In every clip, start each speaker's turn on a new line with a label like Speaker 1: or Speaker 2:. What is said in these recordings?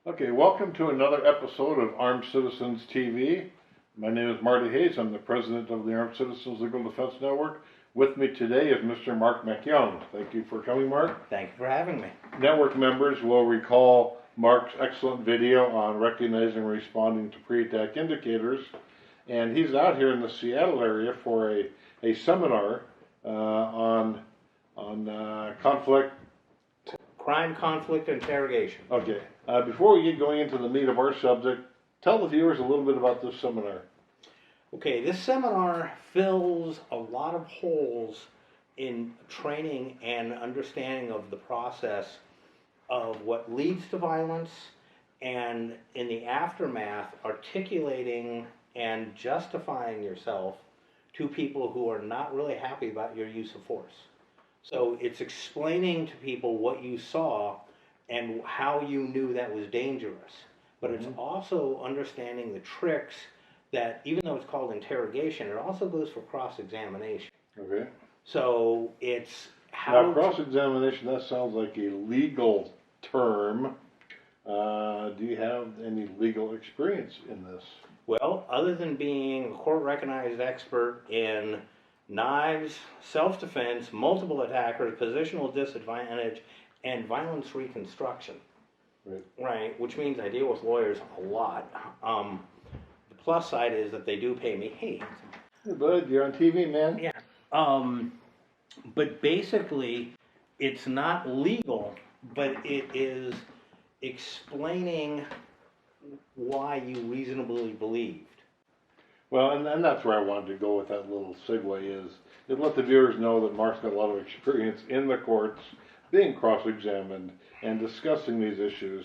Speaker 1: Okay, welcome to another episode of Armed Citizens TV. My name is Marty Hayes. I'm the president of the Armed Citizens Legal Defense Network. With me today is Mr. Marc MacYoung. Thank you for coming, Marc.
Speaker 2: Thank you for having me.
Speaker 1: Network members will recall Marc's excellent video on recognizing and responding to pre-attack indicators. And he's out here in the Seattle area for a seminar on conflict.
Speaker 2: Crime, conflict, interrogation.
Speaker 1: Okay. Before we get going into the meat of our subject, tell the viewers a little bit about this seminar.
Speaker 2: Okay, this seminar fills a lot of holes in training and understanding of the process of what leads to violence, and in the aftermath, articulating and justifying yourself to people who are not really happy about your use of force. So it's explaining to people what you saw and how you knew that was dangerous. But it's also understanding the tricks that, even though it's called interrogation, it also goes for cross-examination.
Speaker 1: Okay.
Speaker 2: So it's how...
Speaker 1: Now, cross-examination, that sounds like a legal term. Do you have any legal experience in this?
Speaker 2: Well, other than being a court-recognized expert in knives, self-defense, multiple attackers, positional disadvantage, and violence reconstruction. Right, which means I deal with lawyers a lot. The plus side is that they do pay me. Hey,
Speaker 1: bud, you're on TV, man.
Speaker 2: Yeah. But basically, it's not legal, but it is explaining why you reasonably believed.
Speaker 1: Well, and that's where I wanted to go with that little segue is to let the viewers know that Marc's got a lot of experience in the courts, being cross-examined and discussing these issues,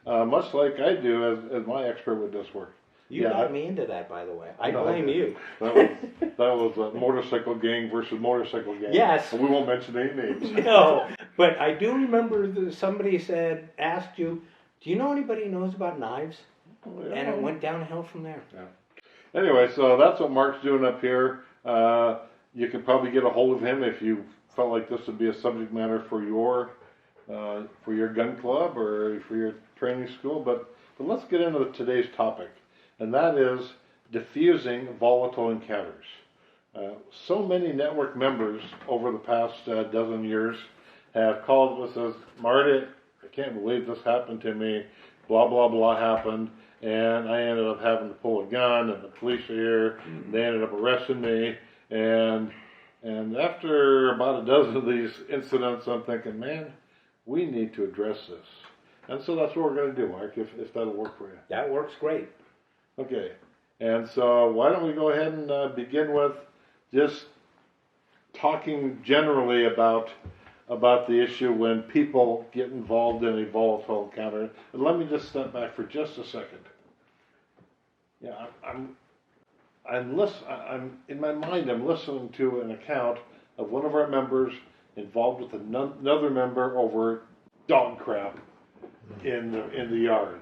Speaker 1: much like I do as my expert witness work.
Speaker 2: You got me into that, by the way. I blame you.
Speaker 1: That was a motorcycle gang versus motorcycle gang.
Speaker 2: Yes.
Speaker 1: And we won't mention any names.
Speaker 2: No, but I do remember that somebody asked you, do you know anybody who knows about knives? Oh, yeah. And it went downhill from there.
Speaker 1: Yeah. Anyway, so that's what Marc's doing up here. You could probably get a hold of him if you felt like this would be a subject matter for your gun club or for your training school. But let's get into today's topic, and that is diffusing volatile encounters. So many network members over the past dozen years have called us as, Marty, I can't believe this happened to me, blah, blah, blah happened, and I ended up having to pull a gun, and the police are here, and they ended up arresting me, and after about a dozen of these incidents, I'm thinking, man, we need to address this. And so that's what we're going to do, Marc, if that'll work for you.
Speaker 2: That works great.
Speaker 1: Okay, and so why don't we go ahead and begin with just talking generally about the issue when people get involved in a volatile encounter. And let me just step back for just a second. Yeah, I'm in my mind, I'm listening to an account of one of our members involved with another member over dog crap in the yard.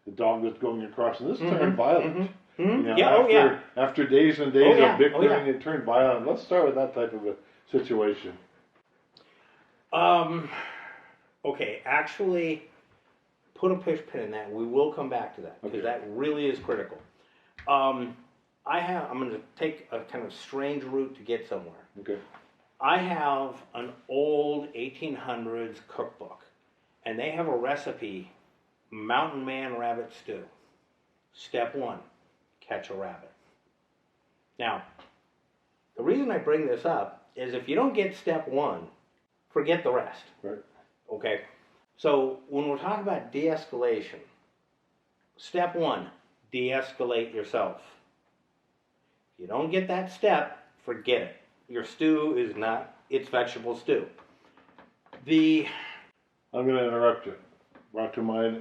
Speaker 1: The dog that's going across, and this turned violent. You know, after days and days of bickering, it turned violent. Let's start with that type of a situation.
Speaker 2: Okay, actually, put a push pin in that. We will come back to that because that really is critical. I'm going to take a kind of strange route to get somewhere.
Speaker 1: Okay.
Speaker 2: I have an old 1800s cookbook, and they have a recipe, Mountain Man Rabbit Stew. Step 1, catch a rabbit. Now, the reason I bring this up is if you don't get step 1, forget the rest.
Speaker 1: Right.
Speaker 2: Okay? So when we're talking about de-escalation, step 1, de-escalate yourself. If you don't get that step, forget it. Your stew is not, it's vegetable stew. I'm
Speaker 1: going to interrupt you. Brought to mind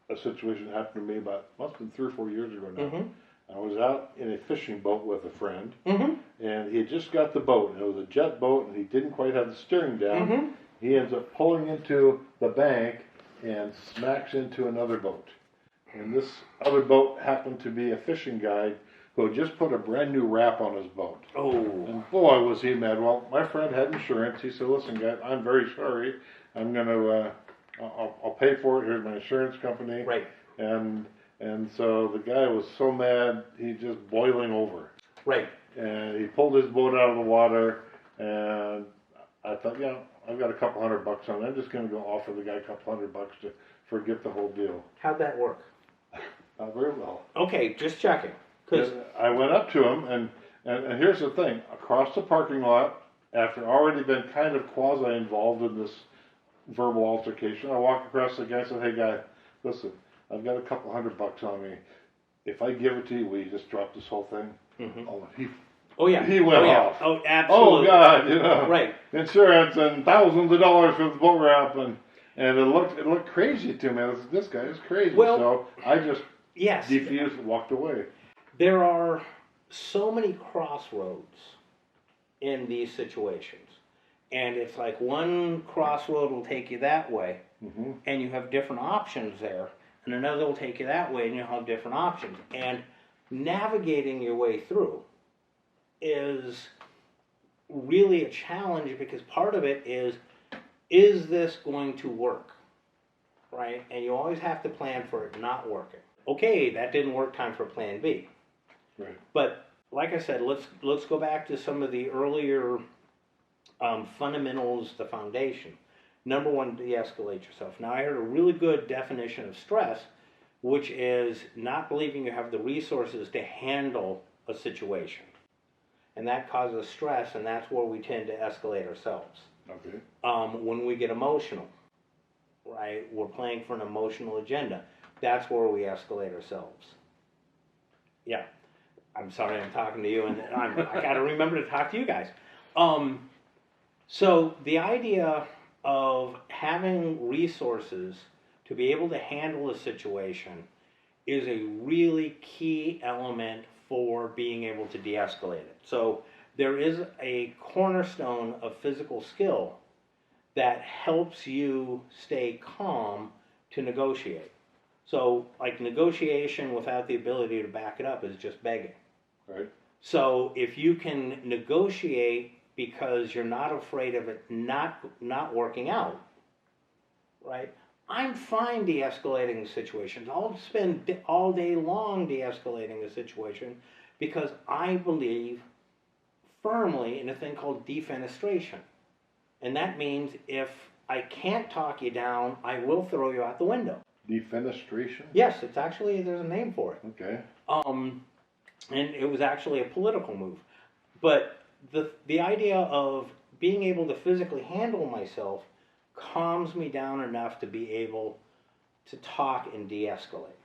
Speaker 1: a situation that happened to me must have been 3 or 4 years ago now.
Speaker 2: Mm-hmm.
Speaker 1: I was out in a fishing boat with a friend, and he had just got the boat. It was a jet boat, and he didn't quite have the steering down. He ends up pulling into the bank and smacks into another boat. And this other boat happened to be a fishing guy who had just put a brand new wrap on his boat.
Speaker 2: Oh.
Speaker 1: And boy, was he mad. Well, my friend had insurance. He said, listen, guys, I'm very sorry. I'm going to, I'll pay for it. Here's my insurance company.
Speaker 2: Right.
Speaker 1: and so the guy was so mad, he just boiling over.
Speaker 2: Right.
Speaker 1: And he pulled his boat out of the water, and I thought, yeah, I've got a couple $100 on it. I'm just going to go offer the guy a couple $100 to forget the whole deal.
Speaker 2: How'd that work?
Speaker 1: Not very well.
Speaker 2: Okay, just checking. Cause
Speaker 1: I went up to him, and here's the thing. Across the parking lot, after already been kind of quasi-involved in this verbal altercation, I walked across the guy and said, hey, guy, listen, I've got a couple $100 on me. If I give it to you, will you just drop this whole thing?
Speaker 2: Mm-hmm.
Speaker 1: Oh, he went off.
Speaker 2: Oh, absolutely.
Speaker 1: Oh, God, you know.
Speaker 2: Right.
Speaker 1: Insurance and thousands of dollars for the boat wrap, and it looked crazy to me. This guy is crazy.
Speaker 2: Well,
Speaker 1: so I just
Speaker 2: yes,
Speaker 1: defused and walked away.
Speaker 2: there are so many crossroads in these situations. And it's like one crossroad will take you that way,
Speaker 1: Mm-hmm.
Speaker 2: and you have different options there, and another will take you that way, and you'll have different options. And navigating your way through is really a challenge, because part of it is this going to work? Right? And you always have to plan for it not working. Okay, that didn't work, time for plan B.
Speaker 1: Right.
Speaker 2: But like I said, let's go back to some of the earlier fundamentals, the foundation. Number one, de-escalate yourself. Now, I heard a really good definition of stress, which is not believing you have the resources to handle a situation. And that causes stress, and that's where we tend to escalate ourselves.
Speaker 1: Okay.
Speaker 2: When we get emotional, right, we're playing for an emotional agenda. That's where we escalate ourselves. Yeah. I'm sorry I'm talking to you, and I got to remember to talk to you guys. So the idea of having resources to be able to handle a situation is a really key element for being able to de-escalate it. So there is a cornerstone of physical skill that helps you stay calm to negotiate. So, like, negotiation without the ability to back it up is just begging.
Speaker 1: Right.
Speaker 2: So if you can negotiate because you're not afraid of it not working out, right? I'm fine de-escalating situations. I'll spend all day long de-escalating a situation because I believe firmly in a thing called defenestration. And that means if I can't talk you down, I will throw you out the window.
Speaker 1: Defenestration?
Speaker 2: Yes, it's actually, there's a name for it.
Speaker 1: Okay.
Speaker 2: And it was actually a political move. But the idea of being able to physically handle myself calms me down enough to be able to talk and de-escalate.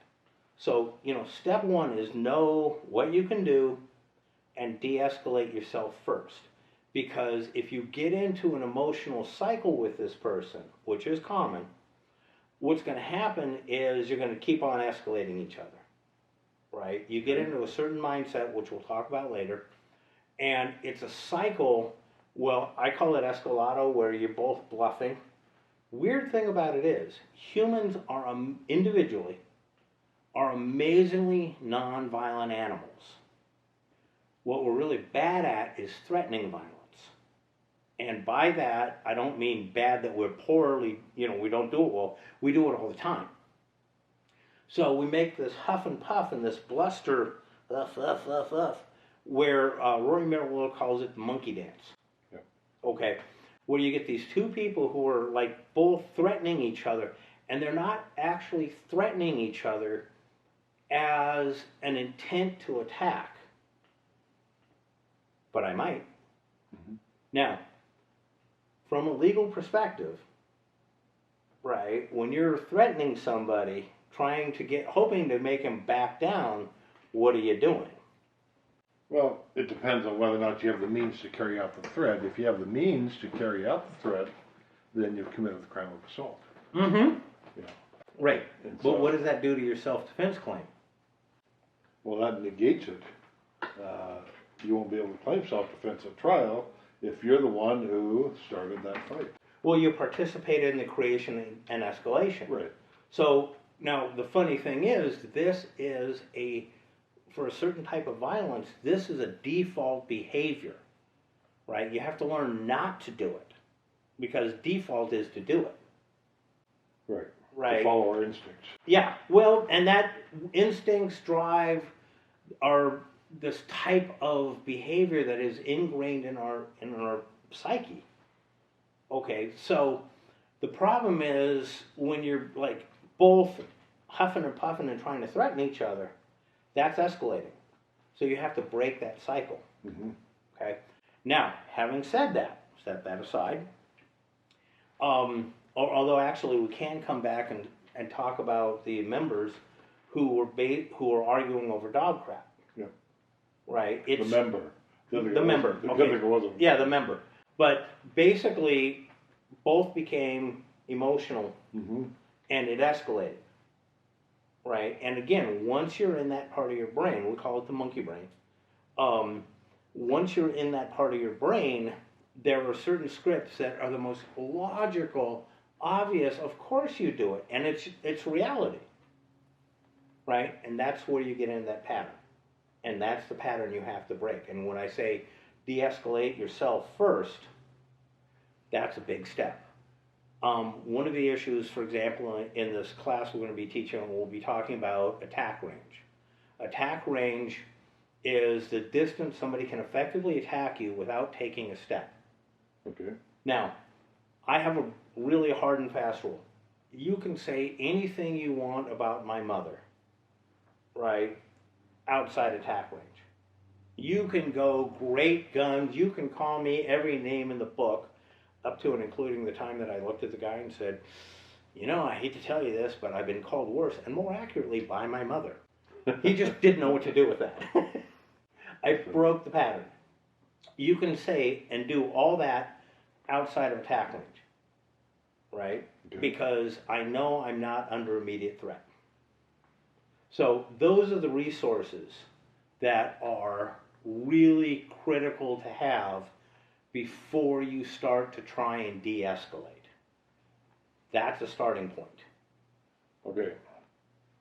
Speaker 2: So, step one is know what you can do and de-escalate yourself first. Because if you get into an emotional cycle with this person, which is common, what's going to happen is you're going to keep on escalating each other. Right? You get into a certain mindset, which we'll talk about later, and it's a cycle. Well, I call it escalado, where you're both bluffing. Weird thing about it is, humans are individually are amazingly non-violent animals. What we're really bad at is threatening violence. And by that, I don't mean bad that we're poorly, we don't do it well. We do it all the time. So we make this huff and puff and this bluster, where Rory Merrill calls it the monkey dance.
Speaker 1: Yep.
Speaker 2: Okay, where you get these two people who are like both threatening each other, and they're not actually threatening each other as an intent to attack. But I might.
Speaker 1: Mm-hmm.
Speaker 2: Now, from a legal perspective, right, when you're threatening somebody, hoping to make him back down, what are you doing?
Speaker 1: Well, it depends on whether or not you have the means to carry out the threat. If you have the means to carry out the threat, then you've committed the crime of assault.
Speaker 2: Mm-hmm.
Speaker 1: Yeah.
Speaker 2: Right.
Speaker 1: And
Speaker 2: But
Speaker 1: so,
Speaker 2: what does that do to your self-defense claim?
Speaker 1: well, that negates it. You won't be able to claim self-defense at trial if you're the one who started that fight.
Speaker 2: Well, you participated in the creation and escalation.
Speaker 1: Right.
Speaker 2: So, now, the funny thing is, this is for a certain type of violence, this is a default behavior, right? You have to learn not to do it, because default is to do it.
Speaker 1: Right.
Speaker 2: right?
Speaker 1: To follow our instincts.
Speaker 2: Yeah, well, and that instincts drive our this type of behavior that is ingrained in our psyche. Okay, so the problem is when you're like both huffing and puffing and trying to threaten each other, that's escalating. So you have to break that cycle.
Speaker 1: Mm-hmm.
Speaker 2: Okay. Now, having said that, set that aside. Although actually we can come back and talk about the members who were arguing over dog crap.
Speaker 1: Yeah.
Speaker 2: Right.
Speaker 1: The member.
Speaker 2: The member.
Speaker 1: The
Speaker 2: Okay.
Speaker 1: other wasn't.
Speaker 2: Yeah, the member. But basically, both became emotional,
Speaker 1: Mm-hmm.
Speaker 2: and it escalated. Right. And again, once you're in that part of your brain, we call it the monkey brain. Once you're in that part of your brain, there are certain scripts that are the most logical, obvious. Of course you do it, and it's reality, right? And that's where you get into that pattern, and that's the pattern you have to break. And when I say de-escalate yourself first, that's a big step. One of the issues, for example, in this class we're going to be teaching, we'll be talking about attack range. Attack range is the distance somebody can effectively attack you without taking a step.
Speaker 1: Okay.
Speaker 2: Now, I have a really hard and fast rule. You can say anything you want about my mother, right, outside attack range. You can go great guns, you can call me every name in the book, up to and including the time that I looked at the guy and said, you know, I hate to tell you this, but I've been called worse, and more accurately, by my mother. He just didn't know what to do with that. I broke the pattern. You can say and do all that outside of attack range, right?
Speaker 1: Okay.
Speaker 2: Because I know I'm not under immediate threat. So those are the resources that are really critical to have before you start to try and de-escalate. That's a starting point.
Speaker 1: Okay.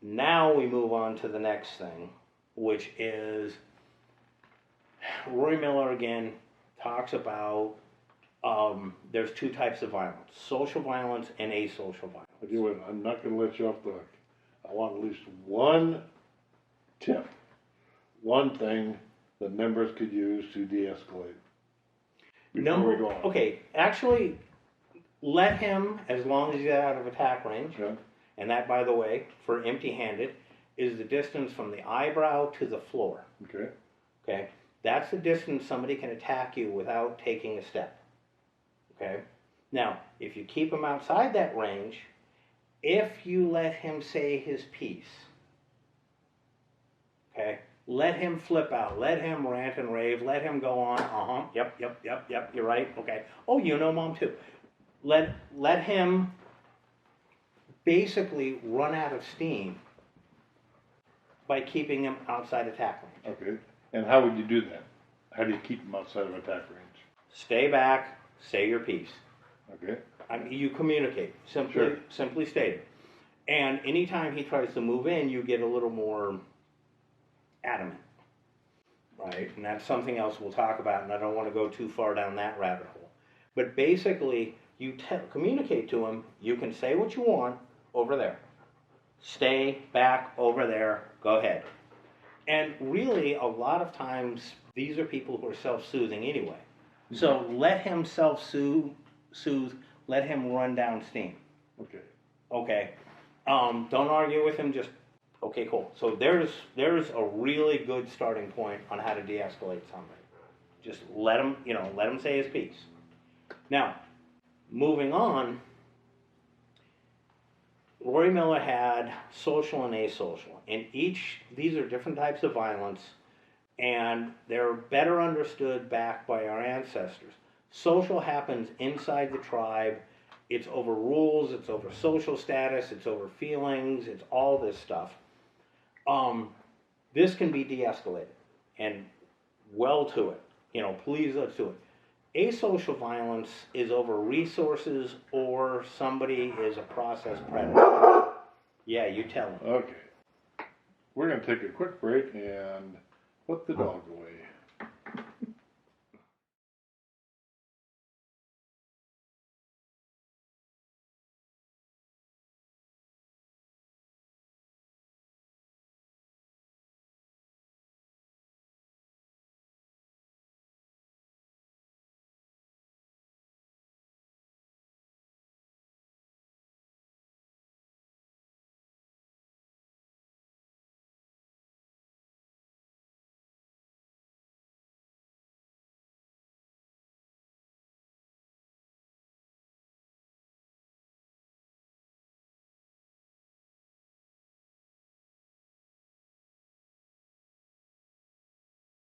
Speaker 2: Now we move on to the next thing, which is Roy Miller again talks about there's two types of violence: social violence and asocial violence.
Speaker 1: I tell you what, I'm not going to let you off the hook. I want at least one tip, one thing that members could use to de-escalate. Before we go on.
Speaker 2: Okay, actually, let him, as long as he's out of attack range,
Speaker 1: Yeah.
Speaker 2: and that, by the way, for empty-handed, is the distance from the eyebrow to the floor.
Speaker 1: Okay.
Speaker 2: Okay, that's the distance somebody can attack you without taking a step. Okay, now if you keep him outside that range, if you let him say his piece, okay, let him flip out, let him rant and rave, let him go on, yep, you're right, okay, oh, you know mom too. Let him basically run out of steam by keeping him outside attack range.
Speaker 1: Okay. And how would you do that? How do you keep them outside of attack range?
Speaker 2: Stay back, say your piece.
Speaker 1: Okay.
Speaker 2: I mean, you communicate, simply state it. And anytime he tries to move in, you get a little more adamant, right? And that's something else we'll talk about, and I don't want to go too far down that rabbit hole. But basically, you communicate to him, you can say what you want over there. Stay back over there, go ahead. And really, a lot of times, these are people who are self-soothing anyway. Mm-hmm. So let him self-soothe, let him run down steam.
Speaker 1: Okay.
Speaker 2: Okay. Don't argue with him, just, okay, cool. So there's a really good starting point on how to de-escalate somebody. Just let him say his piece. Now, moving on, Rory Miller had social and asocial. And these are different types of violence, and they're better understood back by our ancestors. Social happens inside the tribe. It's over rules, it's over social status, it's over feelings, it's all this stuff. This can be de-escalated, and well to it. Please let's do it. Asocial violence is over resources, or somebody is a process predator. Yeah, you tell them.
Speaker 1: Okay. We're going to take a quick break and put the dog away.